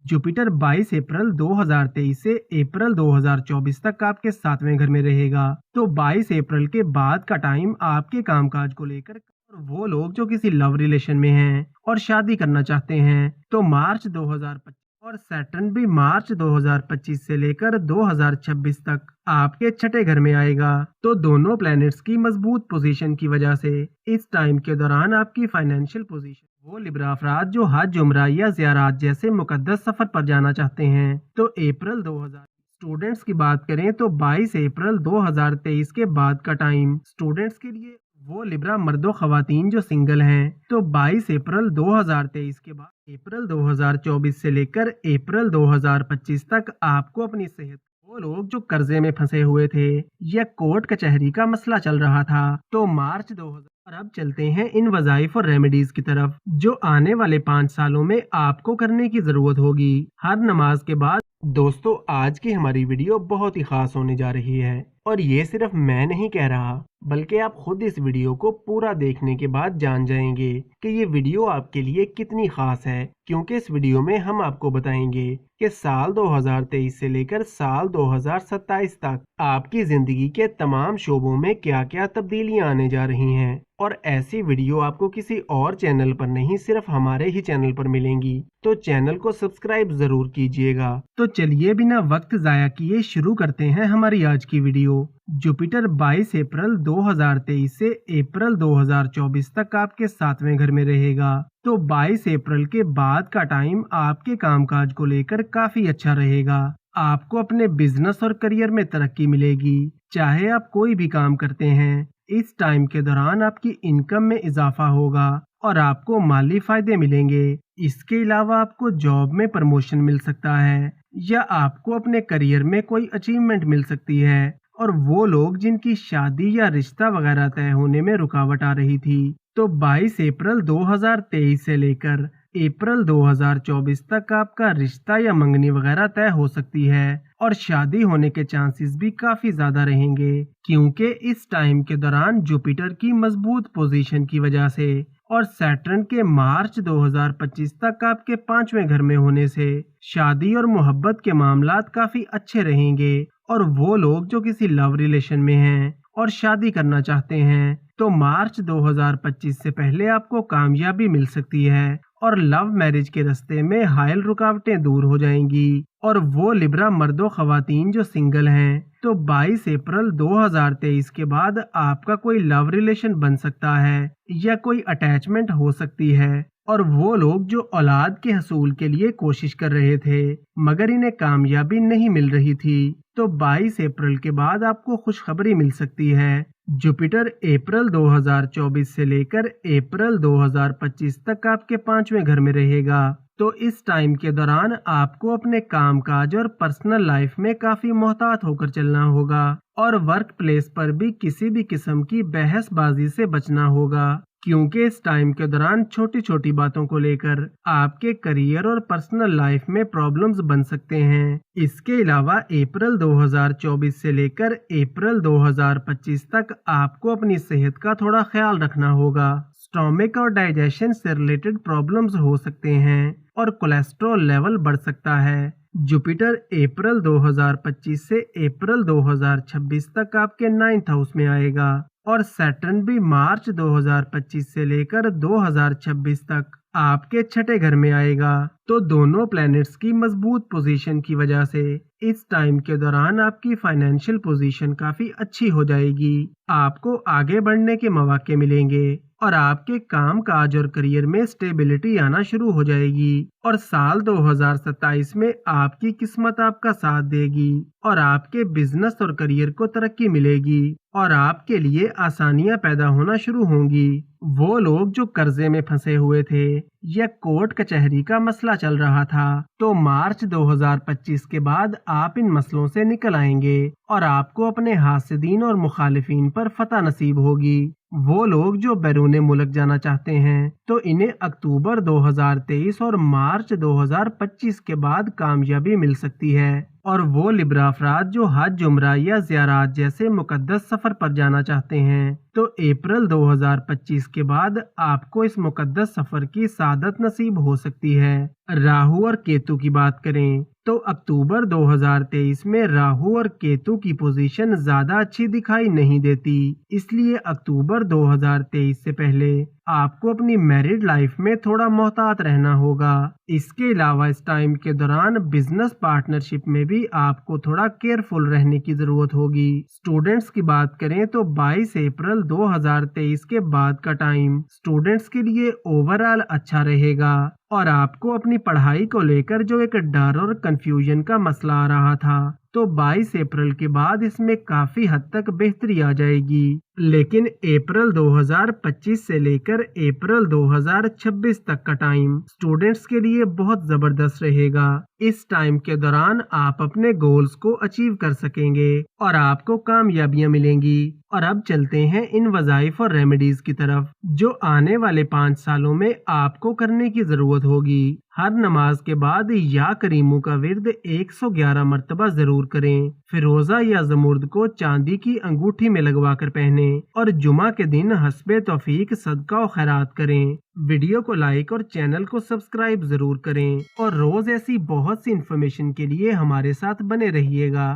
Jupiter 22 अप्रैल 2023 से अप्रैल 2024 तक आपके 7वें घर में रहेगा। तो 22 अप्रैल के बाद का टाइम आपके कामकाज को लेकर और वो लोग जो किसी लव रिलेशन में हैं और शादी करना चाहते हैं तो मार्च 2025 और सैटर्न भी मार्च 2025 से लेकर 2026 तक आपके छठे घर में आएगा। तो दोनों प्लैनेट्स की मजबूत पोजीशन की वजह से इस टाइम के दौरान आपकी फाइनेंशियल पोजीशन वो लिब्रा अफराद जो हज उम्रा या ज़ियारत जैसे मुकद्दस सफर पर जाना चाहते हैं तो अप्रैल 2000 स्टूडेंट्स की बात करें तो 22 अप्रैल 2023 के बाद का टाइम स्टूडेंट्स के लिए वो लिब्रा मर्दो खवातीन जो सिंगल हैं तो 22 अप्रैल 2023 के बाद अप्रैल 2024 से लेकर अप्रैल 2025 तक आपको अपनी सेहत वो लोग जो कर्जे में फंसे हुए थे या कोर्ट कचहरी का मसला चल रहा था तो मार्च 2000 और अब चलते हैं इन वज़ाइफ और रेमेडीज की तरफ जो आने वाले 5 सालों में आपको करने की जरूरत होगी हर नमाज के बाद। दोस्तों आज की हमारी वीडियो बहुत ही खास होने जा रही है और ये सिर्फ मैं नहीं कह रहा बल्कि आप खुद इस वीडियो को पूरा देखने के बाद जान जाएंगे कि ये वीडियो आपके लिए कितनी खास है, क्योंकि इस वीडियो में हम आपको बताएंगे कि साल 2023 से लेकर साल 2027 तक आपकी जिंदगी के तमाम शोबों में क्या क्या तब्दीलियां आने जा रही हैं और ऐसी वीडियो आपको किसी और चैनल पर नहीं सिर्फ हमारे ही चैनल पर मिलेंगी। तो चैनल को सब्सक्राइब जरूर कीजिएगा। तो चलिए बिना वक्त जाया किए शुरू करते हैं हमारी आज की वीडियो। जुपिटर 22 अप्रैल 2023 से अप्रैल 2024 तक आपके 7वें घर में रहेगा। तो 22 अप्रैल के बाद का टाइम आपके कामकाज को लेकर काफी अच्छा रहेगा। आपको अपने बिजनेस और करियर में तरक्की मिलेगी। चाहे आप कोई भी काम करते हैं इस टाइम के दौरान आपकी इनकम में इजाफा होगा और आपको माली फायदे मिलेंगे। इसके अलावा आपको जॉब में प्रमोशन मिल सकता है या आपको अपने करियर में कोई अचीवमेंट मिल सकती है और वो लोग जिनकी शादी या रिश्ता वगैरह तय होने में रुकावट आ रही थी तो 22 अप्रैल 2023 से लेकर अप्रैल 2024 तक आपका रिश्ता या मंगनी वगैरह तय हो सकती है और शादी होने के चांसेस भी काफी ज्यादा रहेंगे, क्योंकि इस टाइम के दौरान जुपिटर की मजबूत पोजीशन की वजह से और सैटर्न के मार्च 2025 तक आपके 5वें घर में होने से शादी और मोहब्बत के मामलात काफी अच्छे रहेंगे और वो लोग जो किसी लव रिलेशन में हैं और शादी करना चाहते हैं तो मार्च 2025 से पहले आपको कामयाबी मिल सकती है और लव मैरिज के रास्ते में हायल रुकावटें दूर हो जाएंगी। और वो लिब्रा मर्दो खवातीन जो सिंगल हैं तो 22 अप्रैल 2023 के बाद आपका कोई लव रिलेशन बन सकता है या कोई अटैचमेंट हो सकती है और वो लोग जो औलाद के हसूल के लिए कोशिश कर रहे थे मगर इन्हें कामयाबी नहीं मिल रही थी तो 22 अप्रैल के बाद आपको खुशखबरी मिल सकती है। जुपिटर अप्रैल 2024 से लेकर अप्रैल 2025 तक आपके 5वें घर में रहेगा। तो इस टाइम के दौरान आपको अपने कामकाज और पर्सनल लाइफ में काफी मोहतात होकर चलना होगा और वर्क प्लेस पर भी किसी भी किस्म की बहसबाजी से बचना होगा, क्योंकि इस टाइम के दौरान छोटी छोटी बातों को लेकर आपके करियर और पर्सनल लाइफ में प्रॉब्लम्स बन सकते हैं। इसके अलावा अप्रैल 2024 से लेकर अप्रैल 2025 तक आपको अपनी सेहत का थोड़ा ख्याल रखना होगा। स्टोमक और डाइजेशन से रिलेटेड प्रॉब्लम्स हो सकते हैं और कोलेस्ट्रॉल लेवल बढ़ सकता है। जुपिटर अप्रैल 2025 से अप्रैल 2026 तक आपके 9th हाउस में आएगा और सैटर्न भी मार्च 2025 से लेकर 2026 तक आपके छठे घर में आएगा। तो दोनों प्लैनेट्स की मजबूत पोजीशन की वजह से इस टाइम के दौरान आपकी फाइनेंशियल पोजीशन काफी अच्छी हो जाएगी। आपको आगे बढ़ने के मौके मिलेंगे और आपके काम काज और करियर में स्टेबिलिटी आना शुरू हो जाएगी और साल 2027 में आपकी किस्मत आपका साथ देगी और आपके बिजनेस और करियर को तरक्की मिलेगी और आपके लिए आसानियां पैदा होना शुरू होंगी। वो लोग जो कर्जे में फंसे हुए थे या कोर्ट कचहरी का मसला चल रहा था तो मार्च 2025 के बाद आप इन मसलों से निकल आएंगे और आपको अपने हासिदीन और मुखालिफिन पर फतह नसीब होगी। वो लोग जो बैरून मुल्क जाना चाहते हैं तो इन्हें अक्टूबर 2023 और मार्च 2025 के बाद कामयाबी मिल सकती है। और वो लिब्रा अफराद जो हज, उम्रा या ज़ियारत जैसे मुकद्दस सफर पर जाना चाहते हैं, तो अप्रैल 2025 के बाद आपको इस मुकद्दस सफर की सादत नसीब हो सकती है। राहु और केतु की बात करें तो अक्टूबर 2023 में राहु और केतु की पोजीशन ज्यादा अच्छी दिखाई नहीं देती, इसलिए अक्टूबर 2023 से पहले आपको अपनी मैरिड लाइफ में थोड़ा मोहतात रहना होगा। इसके अलावा इस टाइम के दौरान बिजनेस पार्टनरशिप में भी आपको थोड़ा केयरफुल रहने की जरूरत होगी। स्टूडेंट्स की बात करें तो 22 अप्रैल 2023 के बाद का टाइम स्टूडेंट्स के लिए ओवरऑल अच्छा रहेगा और आपको अपनी पढ़ाई को लेकर जो एक डर और कंफ्यूजन का मसला आ रहा था, तो 22 अप्रैल के बाद इसमें काफी हद तक बेहतरी आ जाएगी। लेकिन अप्रैल 2025 से लेकर अप्रैल 2026 तक का टाइम स्टूडेंट्स के लिए बहुत जबरदस्त रहेगा। इस टाइम के दौरान आप अपने गोल्स को अचीव कर सकेंगे और आपको कामयाबियां मिलेंगी। और अब चलते हैं इन वज़ाइफ और रेमेडीज की तरफ जो आने वाले 5 सालों में आपको करने की जरूरत होगी। हर नमाज के बाद या करीमों का विर्द 111 मरतबा जरूर करें। फिरोजा या जमुर्द को चांदी की अंगूठी में लगवा कर पहने और जुमा के दिन हस्बे तौफीक सदका और खैरात करें। वीडियो को लाइक और चैनल को सब्सक्राइब जरूर करें और रोज ऐसी बहुत सी इन्फॉर्मेशन के लिए हमारे साथ बने रहिएगा।